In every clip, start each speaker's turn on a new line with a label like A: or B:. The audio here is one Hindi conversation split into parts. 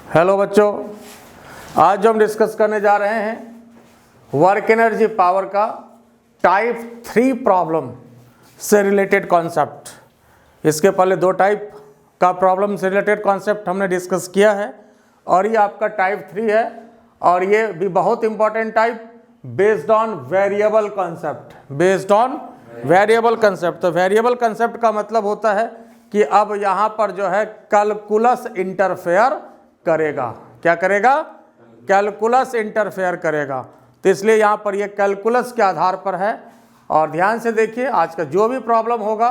A: हेलो बच्चों, आज जो हम डिस्कस करने जा रहे हैं वर्क एनर्जी पावर का टाइप 3 प्रॉब्लम से रिलेटेड कॉन्सेप्ट। इसके पहले 2 टाइप का प्रॉब्लम से रिलेटेड कॉन्सेप्ट हमने डिस्कस किया है और ये आपका टाइप 3 है और ये भी बहुत important type based on variable concept. Based on variable concept. तो वेरिएबल कंसेप्ट का मतलब होता है कि अब यहाँ पर जो है कैलकुलस इंटरफेयर करेगा। क्या करेगा? कैलकुलस इंटरफेयर करेगा। तो इसलिए यहाँ पर ये कैलकुलस के आधार पर है। और ध्यान से देखिए, आज का जो भी प्रॉब्लम होगा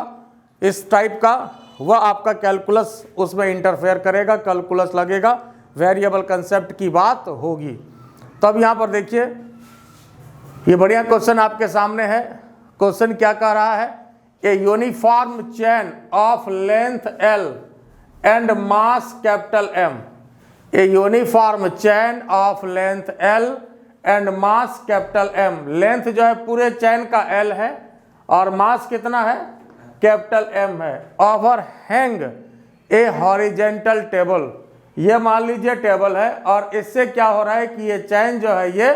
A: इस टाइप का वह आपका कैलकुलस उसमें इंटरफेयर करेगा, कैलकुलस लगेगा, वेरिएबल कंसेप्ट की बात होगी। तब यहाँ पर देखिए ये बढ़िया क्वेश्चन आपके सामने है। क्वेश्चन क्या कह रहा है? A uniform chain of length L and mass capital M। A uniform chain of length L and mass capital M। Length जो है पूरे चैन का L है और मास कितना है? कैपिटल M है। ओवर हैंग ए हॉरिजेंटल टेबल। ये मान लीजिए टेबल है और इससे क्या हो रहा है कि ये चैन जो है ये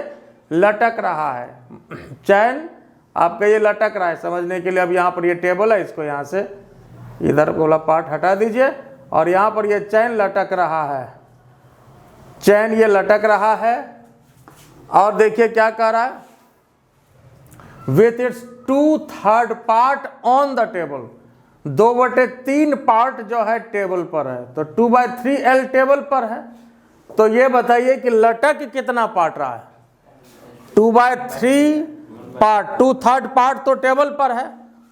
A: लटक रहा है। चैन आपका ये लटक रहा है। समझने के लिए अब यहाँ पर ये टेबल है, इसको यहाँ से इधर वाला पार्ट हटा दीजिए और यहाँ पर ये चैन लटक रहा है। चैन ये लटक रहा है और देखिए क्या कह रहा है? With its 2/3 part on the table. 2/3 part जो है टेबल पर है। तो 2/3 L टेबल पर है। तो ये बताइए कि लटक कितना पार्ट रहा है? 2/3 पार्ट। 2/3 पार्ट तो टेबल पर है,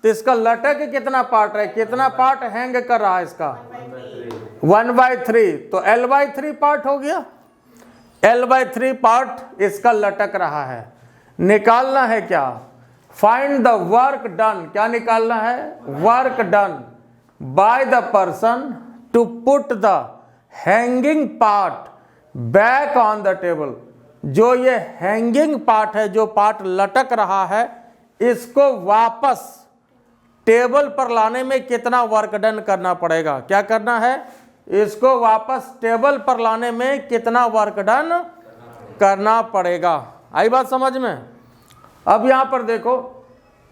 A: तो इसका लटक कितना पार्ट है? कितना पार्ट हैंग कर रहा है इसका? 1/3। तो L/3 पार्ट हो गया। L/3 पार्ट इसका लटक रहा है। निकालना है क्या? Find the work done. क्या निकालना है? Work done by the person to put the hanging part back on the table. जो ये हैंगिंग पार्ट है, जो पार्ट लटक रहा है, इसको वापस टेबल पर लाने में कितना वर्क डन करना पड़ेगा? क्या करना है? इसको वापस टेबल पर लाने में कितना वर्क डन करना पड़ेगा? आई बात समझ में? अब यहां पर देखो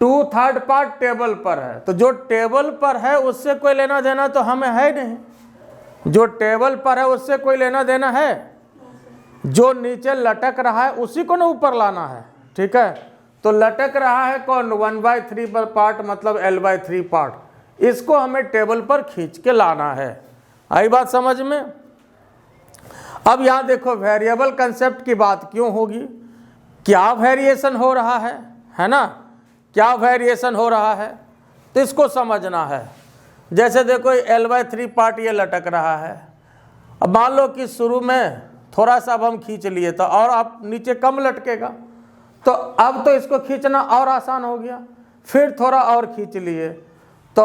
A: 2/3 पार्ट टेबल पर है, तो जो टेबल पर है उससे कोई लेना देना तो हमें है नहीं। जो टेबल पर है उससे कोई लेना देना है? जो नीचे लटक रहा है उसी को ना ऊपर लाना है। ठीक है, तो लटक रहा है कौन? 1/3 पर पार्ट, मतलब L/3 पार्ट। इसको हमें टेबल पर खींच के लाना है। आई बात समझ में? अब यहां देखो वेरिएबल कंसेप्ट की बात क्यों होगी? क्या वेरिएशन हो रहा है ना? क्या वेरिएशन हो रहा है तो इसको समझना है। जैसे देखो L/3 पार्ट ये लटक रहा है। अब मान लो कि शुरू में थोड़ा सा अब हम खींच लिए तो और आप नीचे कम लटकेगा, तो अब तो इसको खींचना और आसान हो गया। फिर थोड़ा और खींच लिए तो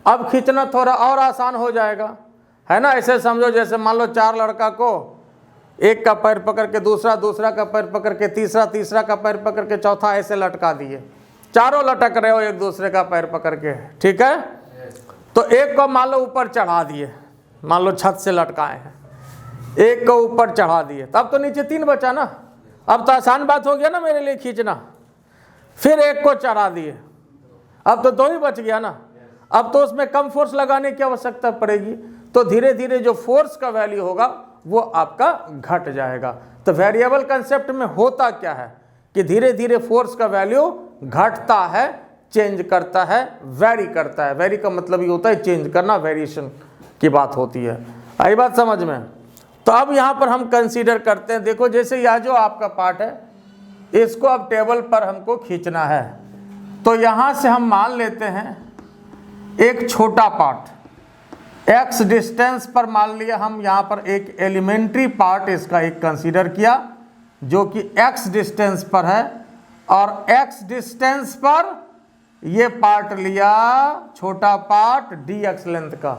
A: अब खींचना थोड़ा और आसान हो जाएगा, है ना? ऐसे समझो जैसे मान लो 4 लड़का को एक का पैर पकड़ के दूसरा का पैर पकड़ के तीसरा का पैर पकड़ के चौथा ऐसे लटका दिए। चारों लटक रहे हो एक दूसरे का पैर पकड़ के। ठीक है, तो एक को मान लो ऊपर चढ़ा दिए, मान लो छत से लटकाए हैं, एक को ऊपर चढ़ा दिए, तब तो नीचे 3 बचा ना। अब तो आसान बात हो गया ना मेरे लिए खींचना। फिर एक को चढ़ा दिए, अब तो 2 ही बच गया ना। अब तो उसमें कम फोर्स लगाने की आवश्यकता पड़ेगी, तो धीरे धीरे जो फोर्स का वैल्यू होगा वो आपका घट जाएगा। तो वेरिएबल कंसेप्ट में होता क्या है कि धीरे धीरे फोर्स का वैल्यू घटता है, चेंज करता है, वेरी करता है। वेरी का मतलब ये होता है चेंज करना, वेरिएशन की बात होती है। आई बात समझ में? तो अब यहाँ पर हम कंसीडर करते हैं, देखो जैसे यह जो आपका पार्ट है इसको अब टेबल पर हमको खींचना है। तो यहाँ से हम मान लेते हैं एक छोटा पार्ट x डिस्टेंस पर, मान लिया हम यहाँ पर एक एलिमेंट्री पार्ट इसका एक कंसीडर किया जो कि x डिस्टेंस पर है, और x डिस्टेंस पर ये पार्ट लिया छोटा पार्ट dx लेंथ का।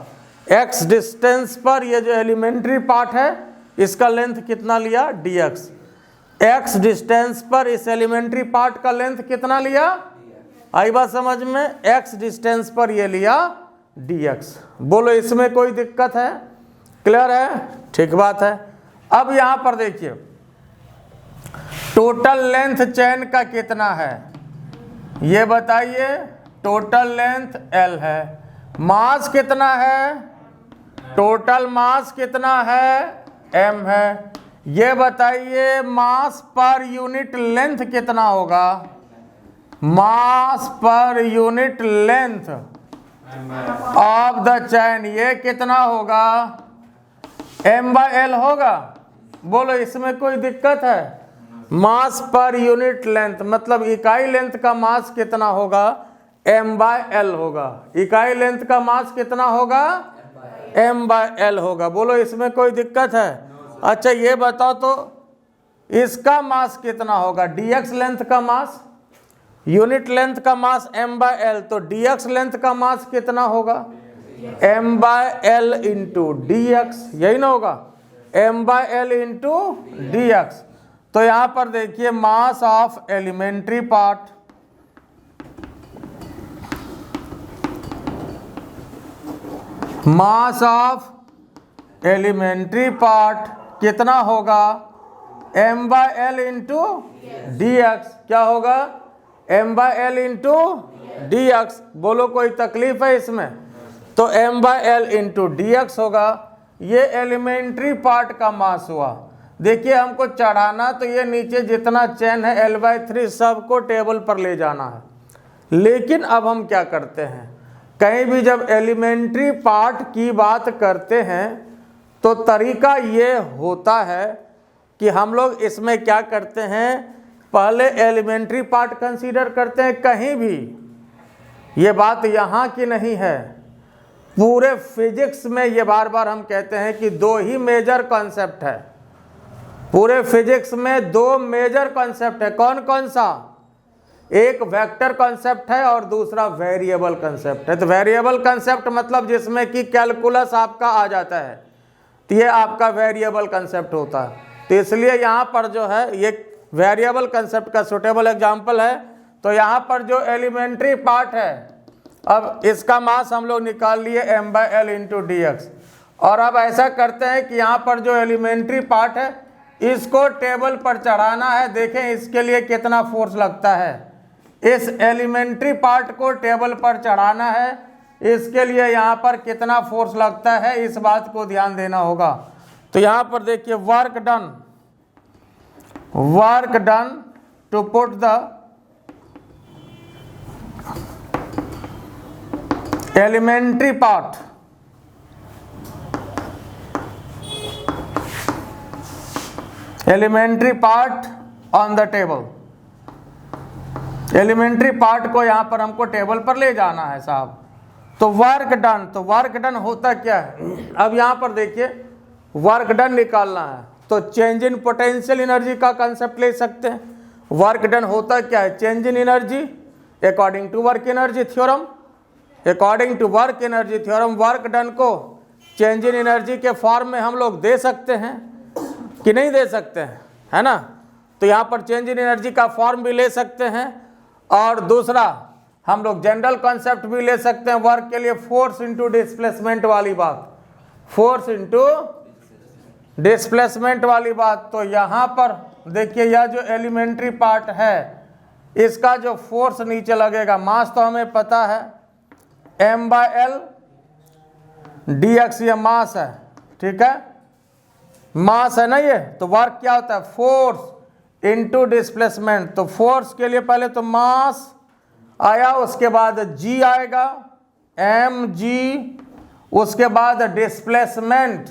A: x डिस्टेंस पर ये जो एलिमेंट्री पार्ट है इसका लेंथ कितना लिया? dx। x डिस्टेंस पर इस एलिमेंट्री पार्ट का लेंथ कितना लिया? आई बात समझ में? x डिस्टेंस पर ये लिया dx। बोलो इसमें कोई दिक्कत है? क्लियर है? ठीक बात है। अब यहां पर देखिए टोटल लेंथ चेन का कितना है ये बताइए। टोटल लेंथ L है, मास कितना है, टोटल मास कितना है, m है। ये बताइए मास पर यूनिट लेंथ कितना होगा, mass per unit length of the chain ये कितना होगा, m/L होगा। बोलो इसमें कोई दिक्कत है? मास पर यूनिट लेंथ मतलब इकाई लेंथ का मास कितना होगा, m/L होगा। इकाई लेंथ का मास कितना होगा, m/L होगा। बोलो इसमें कोई दिक्कत है? अच्छा ये बताओ तो इसका मास कितना होगा, dx लेंथ का मास, यूनिट लेंथ का मास m/L, तो dx लेंथ का मास कितना होगा, m/L इंटू dx, यही ना होगा, m/L इंटू dx। तो यहां पर देखिए mass of elementary part, mass of elementary part कितना होगा, m/L इंटू dx। क्या होगा, m/L इंटू dx। बोलो कोई तकलीफ है इसमें? तो m/L इंटू dx होगा। ये एलिमेंट्री पार्ट का मास हुआ। देखिए हमको चढ़ाना तो ये नीचे जितना चेन है L/3 सबको टेबल पर ले जाना है। लेकिन अब हम क्या करते हैं, कहीं भी जब एलिमेंट्री पार्ट की बात करते हैं तो तरीका ये होता है कि हम लोग इसमें क्या करते हैं, पहले एलिमेंट्री पार्ट कंसीडर करते हैं। कहीं भी ये बात यहाँ की नहीं है, पूरे फिजिक्स में ये बार बार हम कहते हैं कि दो ही मेजर कॉन्सेप्ट है। पूरे फिजिक्स में दो मेजर कॉन्सेप्ट है। कौन कौन सा? एक वेक्टर कॉन्सेप्ट है और दूसरा वेरिएबल कॉन्सेप्ट है। तो वेरिएबल कॉन्सेप्ट मतलब जिसमें कि कैलकुलस आपका आ जाता है, तो ये आपका वेरिएबल कॉन्सेप्ट होता है। तो इसलिए यहाँ पर जो है ये वेरिएबल कॉन्सेप्ट का सुटेबल एग्जाम्पल है। तो यहाँ पर जो एलिमेंट्री पार्ट है, अब इसका मास हम लोग निकाल लिए m/L इंटू dx। और अब ऐसा करते हैं कि यहाँ पर जो एलिमेंट्री पार्ट है इसको टेबल पर चढ़ाना है। देखें इसके लिए कितना फोर्स लगता है, इस एलिमेंट्री पार्ट को टेबल पर चढ़ाना है, इसके लिए यहाँ पर कितना फोर्स लगता है, इस बात को ध्यान देना होगा। तो यहाँ पर देखिए work done to put the elementary part, elementary part on the table. Elementary part को यहां पर हमको टेबल पर ले जाना है साहब। तो वर्क डन, तो वर्क डन होता क्या है, अब यहां पर देखिए वर्क डन निकालना है तो चेंज इन पोटेंशियल एनर्जी का कंसेप्ट ले सकते हैं। वर्क डन होता क्या है, change in energy according to work energy theorem. According to work energy theorem work done को चेंज इन एनर्जी के फॉर्म में हम लोग दे सकते हैं कि नहीं दे सकते हैं, है ना। तो यहाँ पर चेंज इन एनर्जी का फॉर्म भी ले सकते हैं और दूसरा हम लोग जनरल कॉन्सेप्ट भी ले सकते हैं वर्क के लिए, फोर्स इंटू डिस्प्लेसमेंट वाली बात, फोर्स इंटू डिस्प्लेसमेंट वाली बात। तो यहाँ पर देखिए यह जो एलिमेंट्री पार्ट है इसका जो फोर्स नीचे लगेगा, मास तो हमें पता है m/L dx, ये मास है, ठीक है, मास है ना ये। तो वर्क क्या होता है, फोर्स इनटू डिस्प्लेसमेंट। तो फोर्स के लिए पहले तो मास आया, उसके बाद g आएगा mg, उसके बाद डिस्प्लेसमेंट।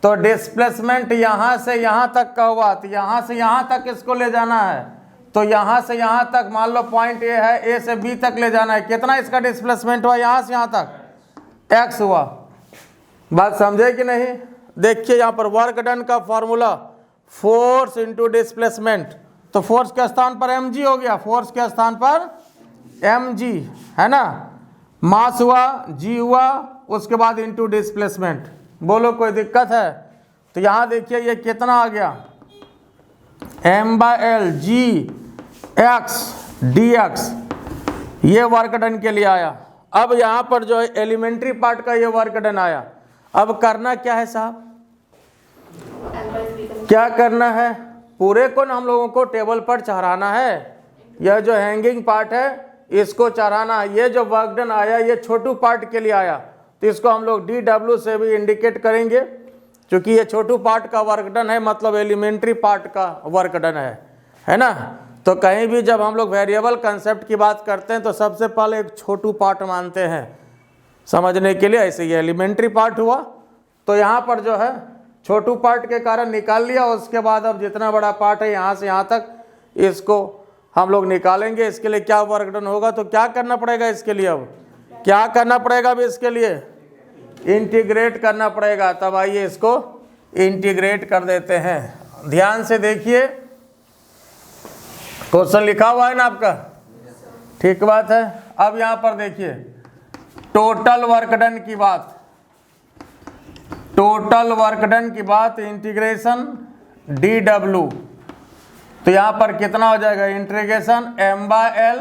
A: तो डिस्प्लेसमेंट यहाँ से यहाँ तक का हुआ, तो यहाँ से यहाँ तक इसको ले जाना है। तो यहाँ से यहाँ तक मान लो पॉइंट ए है, ए से बी तक ले जाना है। कितना इसका डिस्प्लेसमेंट हुआ, यहाँ से यहाँ तक x हुआ। बात समझे कि नहीं? देखिए यहाँ पर वर्क डन का फॉर्मूला फोर्स इंटू डिस्प्लेसमेंट। तो फोर्स के स्थान पर mg हो गया, फोर्स के स्थान पर mg, है ना। मास हुआ, g हुआ, उसके बाद इंटू डिस्प्लेसमेंट। बोलो कोई दिक्कत है? तो यहाँ देखिए ये कितना आ गया, m/L g(x) dx, ये वर्क डन के लिए आया। अब यहाँ पर जो है एलिमेंट्री पार्ट का ये वर्क डन आया। अब करना क्या है साहब, क्या करना है, पूरे को हम लोगों को टेबल पर चढ़ाना है। यह जो हैंगिंग पार्ट है इसको चढ़ाना है। ये जो वर्क डन आया ये छोटू पार्ट के लिए आया, तो इसको हम लोग DW से भी इंडिकेट करेंगे, क्योंकि ये छोटू पार्ट का वर्क डन है, मतलब एलिमेंट्री पार्ट का वर्क डन है ना। तो कहीं भी जब हम लोग वेरिएबल कंसेप्ट की बात करते हैं तो सबसे पहले एक छोटू पार्ट मानते हैं समझने के लिए। ऐसे ये एलिमेंट्री पार्ट हुआ, तो यहाँ पर जो है छोटू पार्ट के कारण निकाल लिया। उसके बाद अब जितना बड़ा पार्ट है यहाँ से यहाँ तक इसको हम लोग निकालेंगे। इसके लिए क्या वर्क डन होगा, तो क्या करना पड़ेगा इसके लिए, अब क्या करना पड़ेगा, अब इसके लिए इंटीग्रेट करना पड़ेगा। तब आइए इसको इंटीग्रेट कर देते हैं। ध्यान से देखिए, क्वेश्चन लिखा हुआ है ना आपका, ठीक बात है। अब यहाँ पर देखिए टोटल वर्क डन की बात, टोटल वर्क डन की बात, इंटीग्रेशन DW, तो यहाँ पर कितना हो जाएगा, इंटीग्रेशन M/L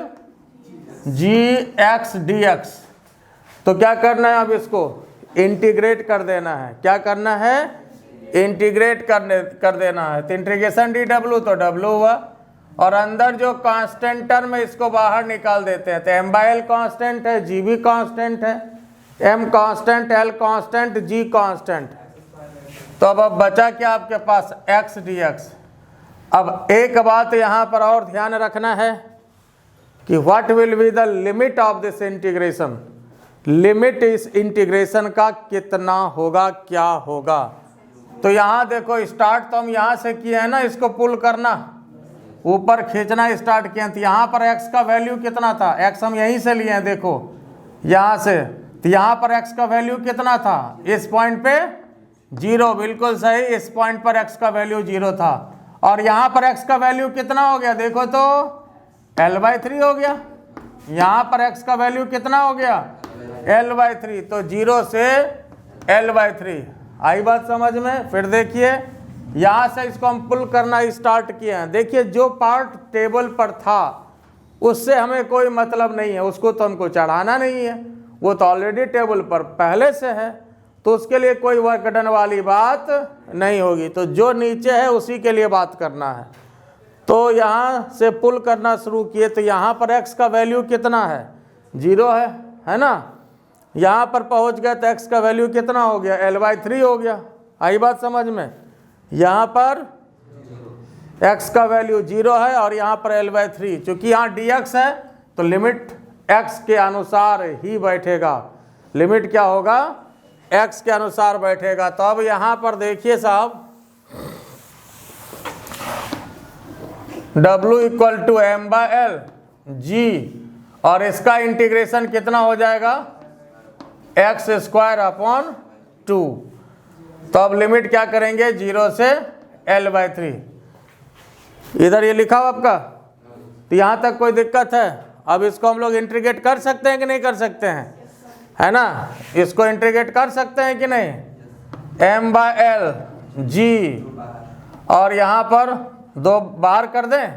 A: Gx dx। तो क्या करना है, अब इसको इंटीग्रेट कर देना है। क्या करना है, इंटीग्रेट कर देना है। तो इंटीग्रेशन DW तो W हुआ, और अंदर जो कांस्टेंट टर्म है इसको बाहर निकाल देते हैं। तो M/L कांस्टेंट है, G भी कांस्टेंट है, M constant, L constant, G constant. तो अब बचा क्या आपके पास, x dx। अब एक बात यहाँ पर और ध्यान रखना है कि what will be the limit of this integration, limit इस इंटीग्रेशन का कितना होगा, क्या होगा। तो यहाँ देखो स्टार्ट तो हम यहाँ से किए हैं ना, इसको पुल करना, ऊपर खींचना स्टार्ट किए हैं। तो यहाँ पर x का वैल्यू कितना था, x हम यहीं से लिए हैं, देखो यहाँ से। तो यहाँ पर x का वैल्यू कितना था, इस पॉइंट पे 0, बिल्कुल सही, इस पॉइंट पर x का वैल्यू 0 था। और यहाँ पर x का वैल्यू कितना हो गया, देखो तो L/3 हो गया। यहाँ पर x का वैल्यू कितना हो गया, L/3। तो 0 से L/3 आई बात समझ में। फिर देखिए यहाँ से इसको हम पुल करना स्टार्ट किए हैं। देखिए जो पार्ट टेबल पर था उससे हमें कोई मतलब नहीं है, उसको तो हमको चढ़ाना नहीं है, वो तो ऑलरेडी टेबल पर पहले से है, तो उसके लिए कोई वर्क डन वाली बात नहीं होगी। तो जो नीचे है उसी के लिए बात करना है। तो यहाँ से पुल करना शुरू किए, तो यहाँ पर x का वैल्यू कितना है, 0 है ना। यहाँ पर पहुँच गए तो x का वैल्यू कितना हो गया, L/3 हो गया। आई बात समझ में। यहाँ पर x का वैल्यू 0 है और यहाँ पर L/3, चूँकि यहाँ dx है तो लिमिट x के अनुसार ही बैठेगा। लिमिट क्या होगा, x के अनुसार बैठेगा। तो अब यहाँ पर देखिए साहब, W = M/L G, और इसका इंटीग्रेशन कितना हो जाएगा, x² / 2। तो अब लिमिट क्या करेंगे, 0 से L/3। इधर ये लिखा हुआ आपका, तो यहाँ तक कोई दिक्कत है। अब इसको हम लोग इंटीग्रेट कर सकते हैं कि नहीं कर सकते हैं, है ना। इसको इंटीग्रेट कर सकते हैं कि नहीं, M/L G, और यहाँ पर 2 बाहर कर दें,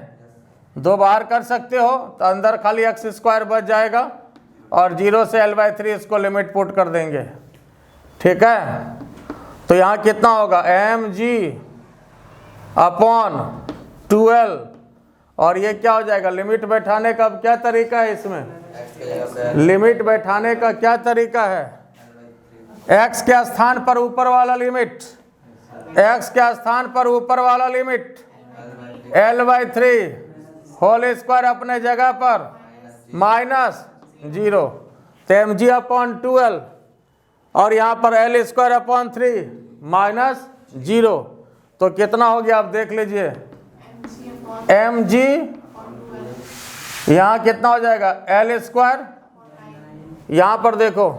A: 2 बाहर कर सकते हो, तो अंदर खाली x² बच जाएगा, और 0 से L/3 इसको लिमिट पुट कर देंगे, ठीक है। तो यहाँ कितना होगा, mg/12, और ये क्या हो जाएगा, लिमिट बैठाने का अब क्या तरीका है इसमें, लिमिट बैठाने का क्या तरीका है, x के स्थान पर ऊपर वाला लिमिट, x के स्थान पर ऊपर वाला लिमिट L/3 होल स्क्वायर अपने जगह पर -0, तो mg/12, और यहाँ पर L² / 3 -0, तो कितना हो गया आप देख लीजिए, mg यहाँ कितना हो जाएगा, L², यहाँ पर देखो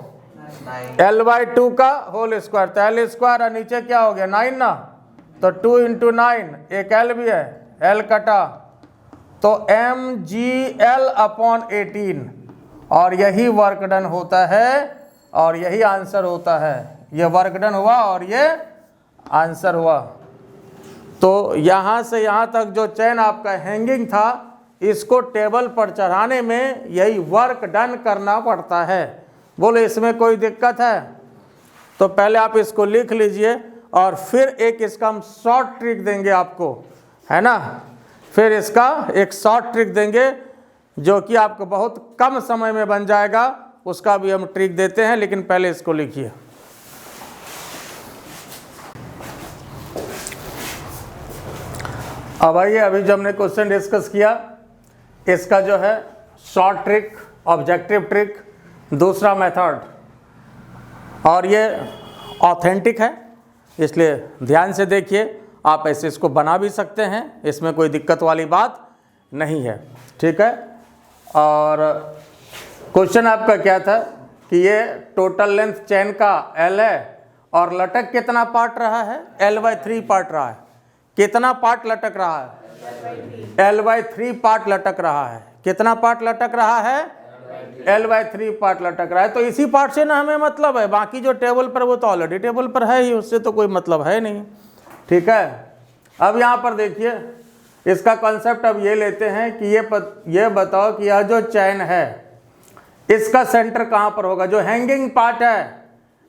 A: L/2 का होल स्क्वायर, तो L² और नीचे क्या हो गया 9 ना, तो 2 × 9, एक L भी है, L कटा, तो mgl/18, और यही वर्क डन होता है और यही आंसर होता है। ये वर्क डन हुआ और ये आंसर हुआ। तो यहाँ से यहाँ तक जो चेन आपका हैंगिंग था, इसको टेबल पर चढ़ाने में यही वर्क डन करना पड़ता है। बोले इसमें कोई दिक्कत है, तो पहले आप इसको लिख लीजिए और फिर एक इसका हम शॉर्ट ट्रिक देंगे आपको, है ना। फिर इसका एक शॉर्ट ट्रिक देंगे जो कि आपको बहुत कम समय में बन जाएगा, उसका भी हम ट्रिक देते हैं, लेकिन पहले इसको लिखिए। अब आइए, अभी जो हमने क्वेश्चन डिस्कस किया इसका जो है शॉर्ट ट्रिक, ऑब्जेक्टिव ट्रिक, दूसरा मेथड, और ये ऑथेंटिक है इसलिए ध्यान से देखिए। आप ऐसे इसको बना भी सकते हैं, इसमें कोई दिक्कत वाली बात नहीं है, ठीक है। और क्वेश्चन आपका क्या था कि ये टोटल लेंथ चेन का L है और लटक कितना पार्ट रहा है, L/3 पार्ट रहा है। कितना पार्ट लटक रहा है, L/3 पार्ट लटक रहा है। कितना पार्ट लटक रहा है, L/3 पार्ट लटक रहा है। तो इसी पार्ट से ना हमें मतलब है, बाकी जो टेबल पर वो तो ऑलरेडी टेबल पर है ही, उससे तो कोई मतलब है नहीं, ठीक है। अब यहाँ पर देखिए इसका कॉन्सेप्ट अब ये लेते हैं कि ये बताओ कि यह जो चैन है इसका सेंटर कहाँ पर होगा। जो हैंगिंग पार्ट है,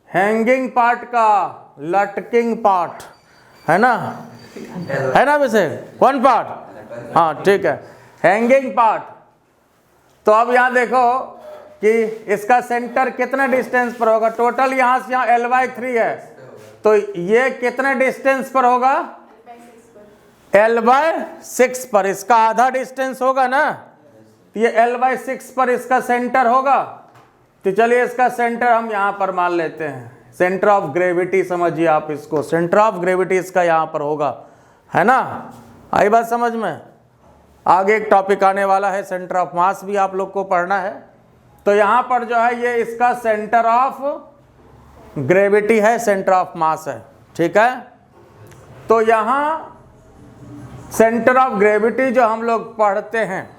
A: हैंगिंग पार्ट का लटकिंग पार्ट है ना, है ना। वैसे कौन पार्ट, हाँ ठीक है, हैंगिंग पार्ट। तो अब यहाँ देखो कि इसका सेंटर कितना डिस्टेंस पर होगा। टोटल यहाँ से यहाँ L/3 है, तो ये कितने डिस्टेंस पर होगा, L/6 पर। इसका आधा डिस्टेंस होगा ना, तो ये L/6 पर इसका सेंटर होगा। तो चलिए इसका सेंटर हम यहाँ पर मान लेते हैं, सेंटर ऑफ ग्रेविटी समझिए आप इसको, सेंटर ऑफ ग्रेविटी इसका यहाँ पर होगा, है ना। आई बात समझ में। आगे एक टॉपिक आने वाला है, सेंटर ऑफ मास भी आप लोग को पढ़ना है। तो यहाँ पर जो है ये इसका सेंटर ऑफ ग्रेविटी है, सेंटर ऑफ मास है, ठीक है। तो यहाँ सेंटर ऑफ ग्रेविटी जो हम लोग पढ़ते हैं,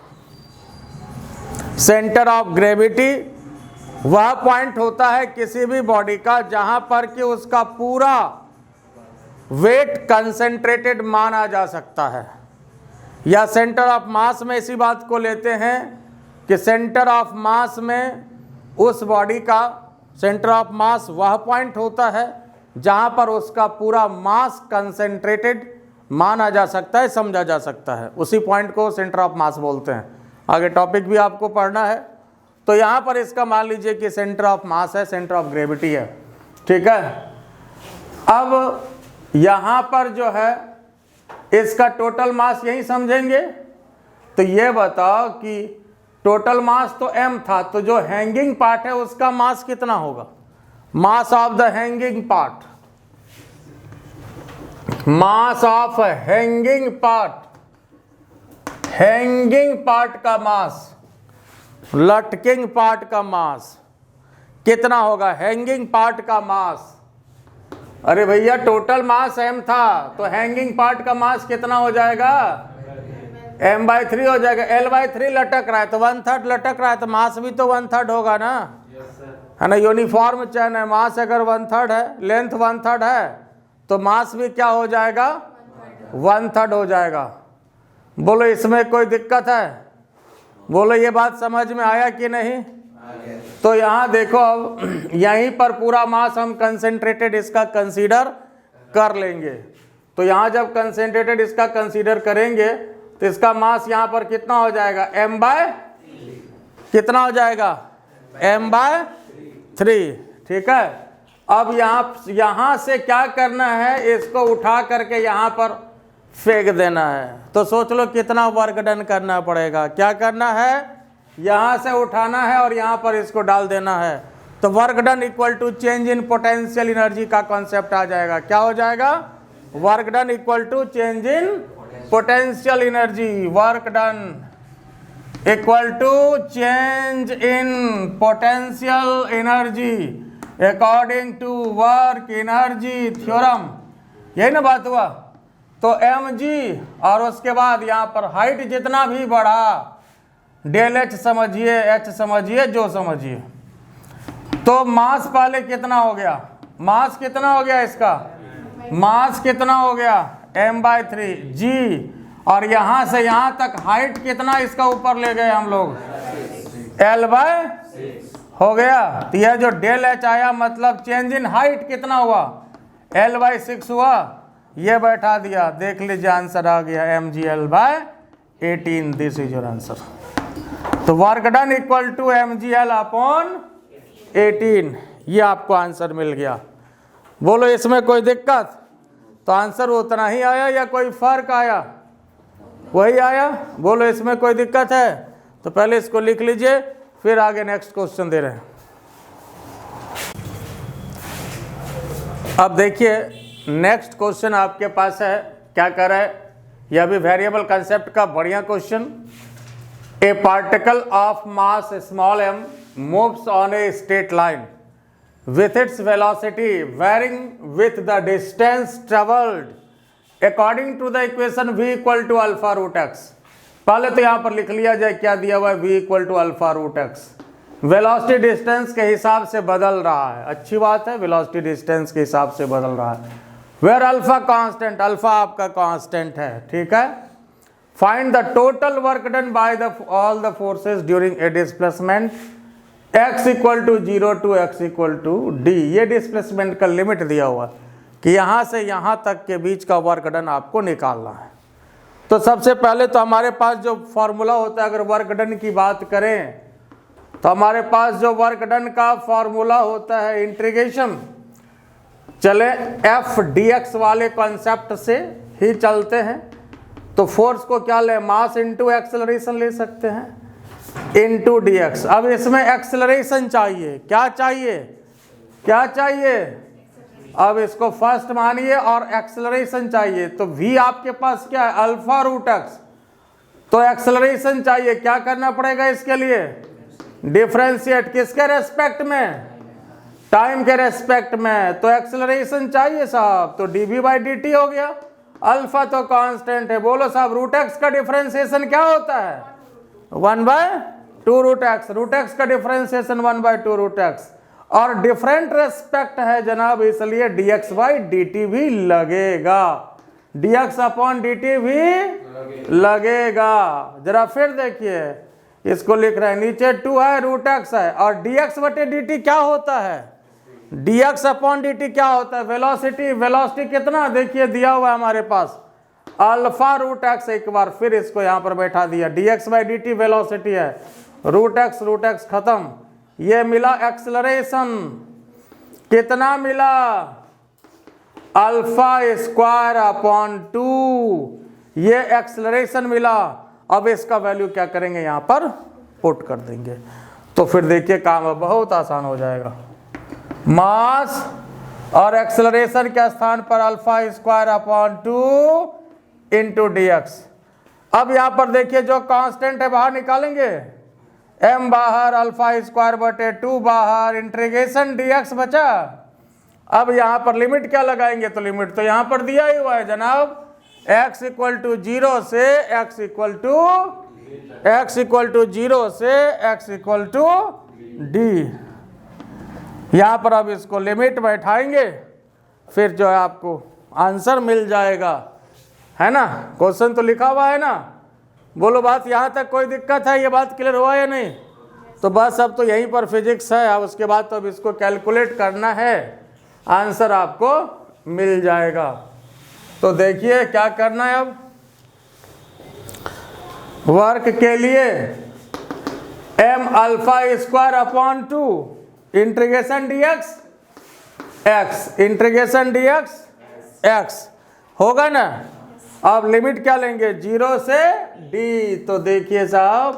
A: सेंटर ऑफ ग्रेविटी वह पॉइंट होता है किसी भी बॉडी का जहां पर कि उसका पूरा वेट कंसेंट्रेटेड माना जा सकता है। या सेंटर ऑफ मास में इसी बात को लेते हैं कि सेंटर ऑफ मास में उस बॉडी का सेंटर ऑफ मास वह पॉइंट होता है जहां पर उसका पूरा मास कंसेंट्रेटेड माना जा सकता है, समझा जा सकता है। उसी पॉइंट को सेंटर ऑफ मास बोलते हैं। आगे टॉपिक भी आपको पढ़ना है। तो यहाँ पर इसका मान लीजिए कि सेंटर ऑफ मास है, सेंटर ऑफ ग्रेविटी है, ठीक है। अब यहाँ पर जो है इसका टोटल मास यही समझेंगे। तो ये बताओ कि टोटल मास तो m था, तो जो हैंगिंग पार्ट है उसका मास कितना होगा। Mass of the hanging part, mass of hanging part, hanging part का मास, लटकिंग पार्ट का मास कितना होगा, हैंगिंग पार्ट का मास। अरे भैया टोटल मास m था, तो हैंगिंग पार्ट का मास कितना हो जाएगा, m/3 हो जाएगा। L/3 लटक रहा है तो 1/3 लटक रहा है, तो मास भी तो 1/3 होगा ना, है ना। यूनिफॉर्म चैन है, मास अगर 1/3 है, लेंथ 1/3 है, तो मास भी क्या हो जाएगा, 1/3 हो जाएगा। बोलो इसमें कोई दिक्कत है, बोलो ये बात समझ में आया कि नहीं। तो यहाँ देखो अब यहीं पर पूरा मास हम कंसेंट्रेटेड इसका कंसीडर कर लेंगे। तो यहाँ जब कंसेंट्रेटेड इसका कंसीडर करेंगे तो इसका मास यहाँ पर कितना हो जाएगा, कितना हो जाएगा, m/3, ठीक है। अब यहाँ से क्या करना है, इसको उठा करके यहाँ पर फेंक देना है। तो सोच लो कितना वर्क डन करना पड़ेगा। क्या करना है, यहाँ से उठाना है और यहाँ पर इसको डाल देना है। तो work done equal to change in potential energy का कॉन्सेप्ट आ जाएगा। क्या हो जाएगा, work done equal to change in potential energy, work done equal to change in potential energy according to work energy theorem. यही ना बात हुआ। तो mg और उसके बाद यहाँ पर हाइट जितना भी बढ़ा, डेल h समझिए, h समझिए, जो समझिए। तो मास पहले कितना हो गया, मास कितना हो गया इसका, मास कितना हो गया, m/3 g, और यहाँ से यहाँ तक हाइट कितना इसका ऊपर ले गए हम लोग, L/6 हो गया। तो यह जो डेल h आया मतलब चेंज इन हाइट कितना हुआ, L/6 हुआ, ये बैठा दिया, देख लीजिए आंसर आ गया mgl/18। This is your answer. तो work done equal to mgl/18, ये आपको आंसर मिल गया। बोलो इसमें कोई दिक्कत? तो आंसर उतना ही आया या कोई फर्क आया? वही आया। बोलो इसमें कोई दिक्कत है? तो पहले इसको लिख लीजिए, फिर आगे नेक्स्ट क्वेश्चन दे रहे हैं। अब देखिए नेक्स्ट क्वेश्चन आपके पास है, क्या कर रहा है, यह भी वेरिएबल कंसेप्ट का बढ़िया question. A particle of mass small m moves on a straight line with its velocity varying with the distance traveled according to the equation v equal to alpha root x। पहले तो यहाँ पर लिख लिया जाए, क्या दिया हुआ है, v equal to alpha root x। Velocity distance के हिसाब से बदल रहा है, अच्छी बात है, वेलोसिटी डिस्टेंस के हिसाब से बदल रहा है। वेयर अल्फा कांस्टेंट, अल्फा आपका कांस्टेंट है, ठीक है। Find the total work done by the all the forces during a displacement x equal to 0 to x equal to d। ये डिस्प्लेसमेंट का लिमिट दिया हुआ कि यहाँ से यहाँ तक के बीच का वर्क डन आपको निकालना है। तो सबसे पहले तो हमारे पास जो फॉर्मूला होता है, अगर वर्क डन की बात करें तो हमारे पास जो वर्क डन का फॉर्मूला होता है इंटीग्रेशन, चले f dx वाले कॉन्सेप्ट से ही चलते हैं। तो फोर्स को क्या ले, मास इंटू एक्सेलरेशन ले सकते हैं, इंटू dx। अब इसमें एक्सेलरेशन चाहिए, क्या चाहिए, क्या चाहिए, अब इसको फर्स्ट मानिए और एक्सेलरेशन चाहिए। तो v आपके पास क्या है, अल्फा रूट x। तो एक्सेलरेशन चाहिए, क्या करना पड़ेगा इसके लिए, डिफरेंशिएट, किसके रेस्पेक्ट में, टाइम के रेस्पेक्ट में। तो एक्सेलरेशन चाहिए साहब, तो dv/dt हो गया। अल्फा तो कांस्टेंट है। बोलो साहब रूट x का डिफरेंशिएशन क्या होता है, 1/2 रूट x। रूट x का डिफरेंशिएशन 1/2 रूट x, और डिफरेंट रेस्पेक्ट है जनाब, इसलिए dx/dt भी लगेगा, dx/dt भी लगेगा। जरा फिर देखिए, इसको लिख रहे हैं, नीचे 2 है, रूट x है, और dx/dt क्या होता है, dx/dt क्या होता है, वेलोसिटी। वेलोसिटी कितना देखिए दिया हुआ है हमारे पास, अल्फा रूट x। एक बार फिर इसको यहाँ पर बैठा दिया, dx/dt वेलोसिटी है, रूट x खत्म। ये मिला एक्सेलरेशन, कितना मिला, अल्फा स्क्वायर अपॉन 2, ये एक्सेलरेशन मिला। अब इसका वैल्यू क्या करेंगे, यहाँ पर पुट कर देंगे। तो फिर देखिए काम बहुत आसान हो जाएगा। मास और एक्सेलरेशन के स्थान पर alpha square upon 2 into dx। अब यहाँ पर देखिए जो कांस्टेंट है बाहर निकालेंगे, m बाहर, अल्फा स्क्वायर बटे 2 बाहर, इंटीग्रेशन dx बचा। अब यहाँ पर लिमिट क्या लगाएंगे, तो लिमिट तो यहाँ पर दिया ही हुआ है जनाब, x इक्वल टू 0 से x इक्वल टू 0 से x इक्वल टू d। यहाँ पर अब इसको लिमिट बैठाएंगे, फिर जो है आपको आंसर मिल जाएगा, है ना। क्वेश्चन तो लिखा हुआ है ना। बोलो बात यहाँ तक कोई दिक्कत है, ये बात क्लियर हुआ या नहीं। तो बस अब तो यहीं पर फिजिक्स है, अब उसके बाद तो अब इसको कैलकुलेट करना है, आंसर आपको मिल जाएगा। तो देखिए क्या करना है, अब वर्क के लिए m alpha square upon 2 integration dx x, integration dx x होगा ना। अब लिमिट क्या लेंगे, 0 से d। तो देखिए साहब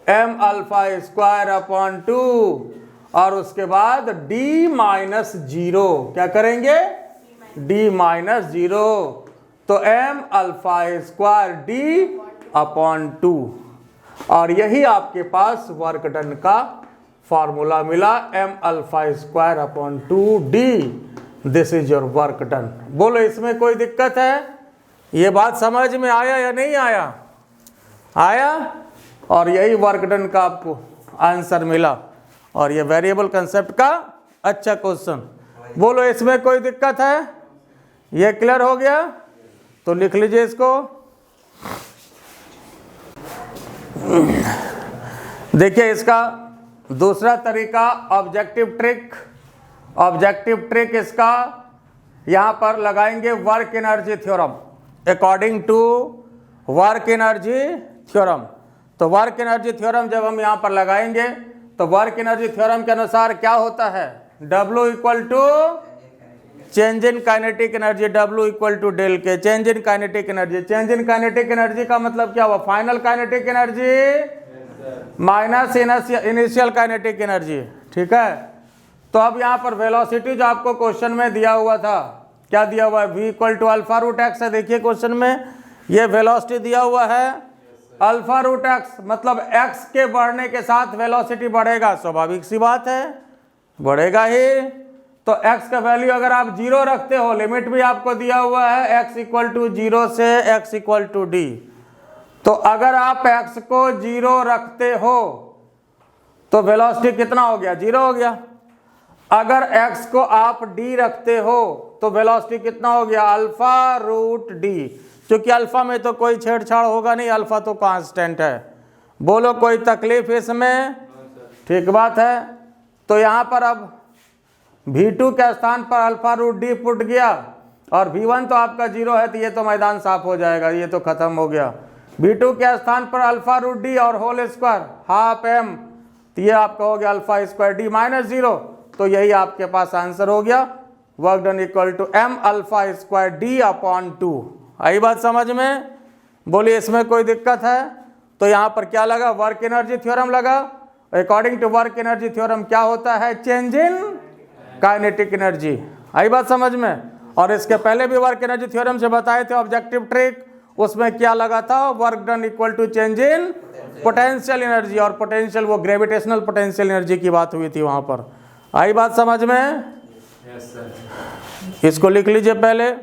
A: m अल्फा स्क्वायर अपॉन 2 और उसके बाद d-0, क्या करेंगे, d-0। तो m alpha square d upon 2, और यही आपके पास वर्क डन का फॉर्मूला मिला, m alpha square upon 2d। This is your work done. बोलो इसमें कोई दिक्कत है, ये बात समझ में आया या नहीं आया, आया। और यही वर्क डन का आपको आंसर मिला, और ये वेरिएबल कंसेप्ट का अच्छा क्वेश्चन। बोलो इसमें कोई दिक्कत है, ये क्लियर हो गया। तो लिख लीजिए इसको। देखिए इसका दूसरा तरीका ऑब्जेक्टिव ट्रिक। ऑब्जेक्टिव ट्रिक इसका यहाँ पर लगाएंगे work energy theorem according to work energy theorem. तो वर्क एनर्जी थ्योरम जब हम यहाँ पर लगाएंगे तो वर्क एनर्जी थ्योरम के अनुसार क्या होता है, W equal to change in kinetic energy, W equal to del के change in kinetic energy. Change in kinetic energy का मतलब क्या हुआ, final kinetic energy minus initial kinetic energy. ठीक है, तो अब यहाँ पर वेलोसिटी जो आपको क्वेश्चन में दिया हुआ था, क्या दिया हुआ है, v equal to alpha root x है। देखिए क्वेश्चन में ये वेलोसिटी दिया हुआ है अल्फा रूट एक्स, मतलब x के बढ़ने के साथ वेलोसिटी बढ़ेगा, स्वाभाविक सी बात है, बढ़ेगा ही। तो x का वैल्यू अगर आप 0 रखते हो, लिमिट भी आपको दिया हुआ है x इक्वल टू 0 से x इक्वल टू d। तो अगर आप x को 0 रखते हो तो वेलोसिटी कितना हो गया, 0 हो गया। अगर x को आप d रखते हो तो वेलोसिटी कितना हो गया, अल्फा रूट d। क्योंकि अल्फा में तो कोई छेड़छाड़ होगा नहीं, अल्फा तो कांस्टेंट है। बोलो कोई तकलीफ इसमें, ठीक बात है। तो यहाँ पर अब v2 के स्थान पर अल्फा रूट d पुट गया और v1 तो आपका 0 है, तो ये तो मैदान साफ हो जाएगा, ये तो खत्म हो गया। v2 के स्थान पर अल्फा रूट d और होल स्क्वायर हाफ m, तो ये आपका हो गया अल्फा स्क्वायर d माइनस 0। तो यही आपके पास आंसर हो गया, work done equal to m alpha square d upon 2। आई बात समझ में, बोलिए इसमें कोई दिक्कत है। तो यहाँ पर क्या लगा, वर्क एनर्जी थ्योरम लगा। According to work energy theorem क्या होता है, चेंज इन काइनेटिक एनर्जी। आई बात समझ में। और इसके पहले भी वर्क एनर्जी थ्योरम से बताए थे ऑब्जेक्टिव ट्रिक, उसमें क्या लगा था, work done equal to change in potential energy, और पोटेंशियल वो ग्रेविटेशनल पोटेंशियल एनर्जी की बात हुई थी वहाँ पर। आई बात समझ में।
B: Yes sir.
A: इसको लिख लीजिए पहले।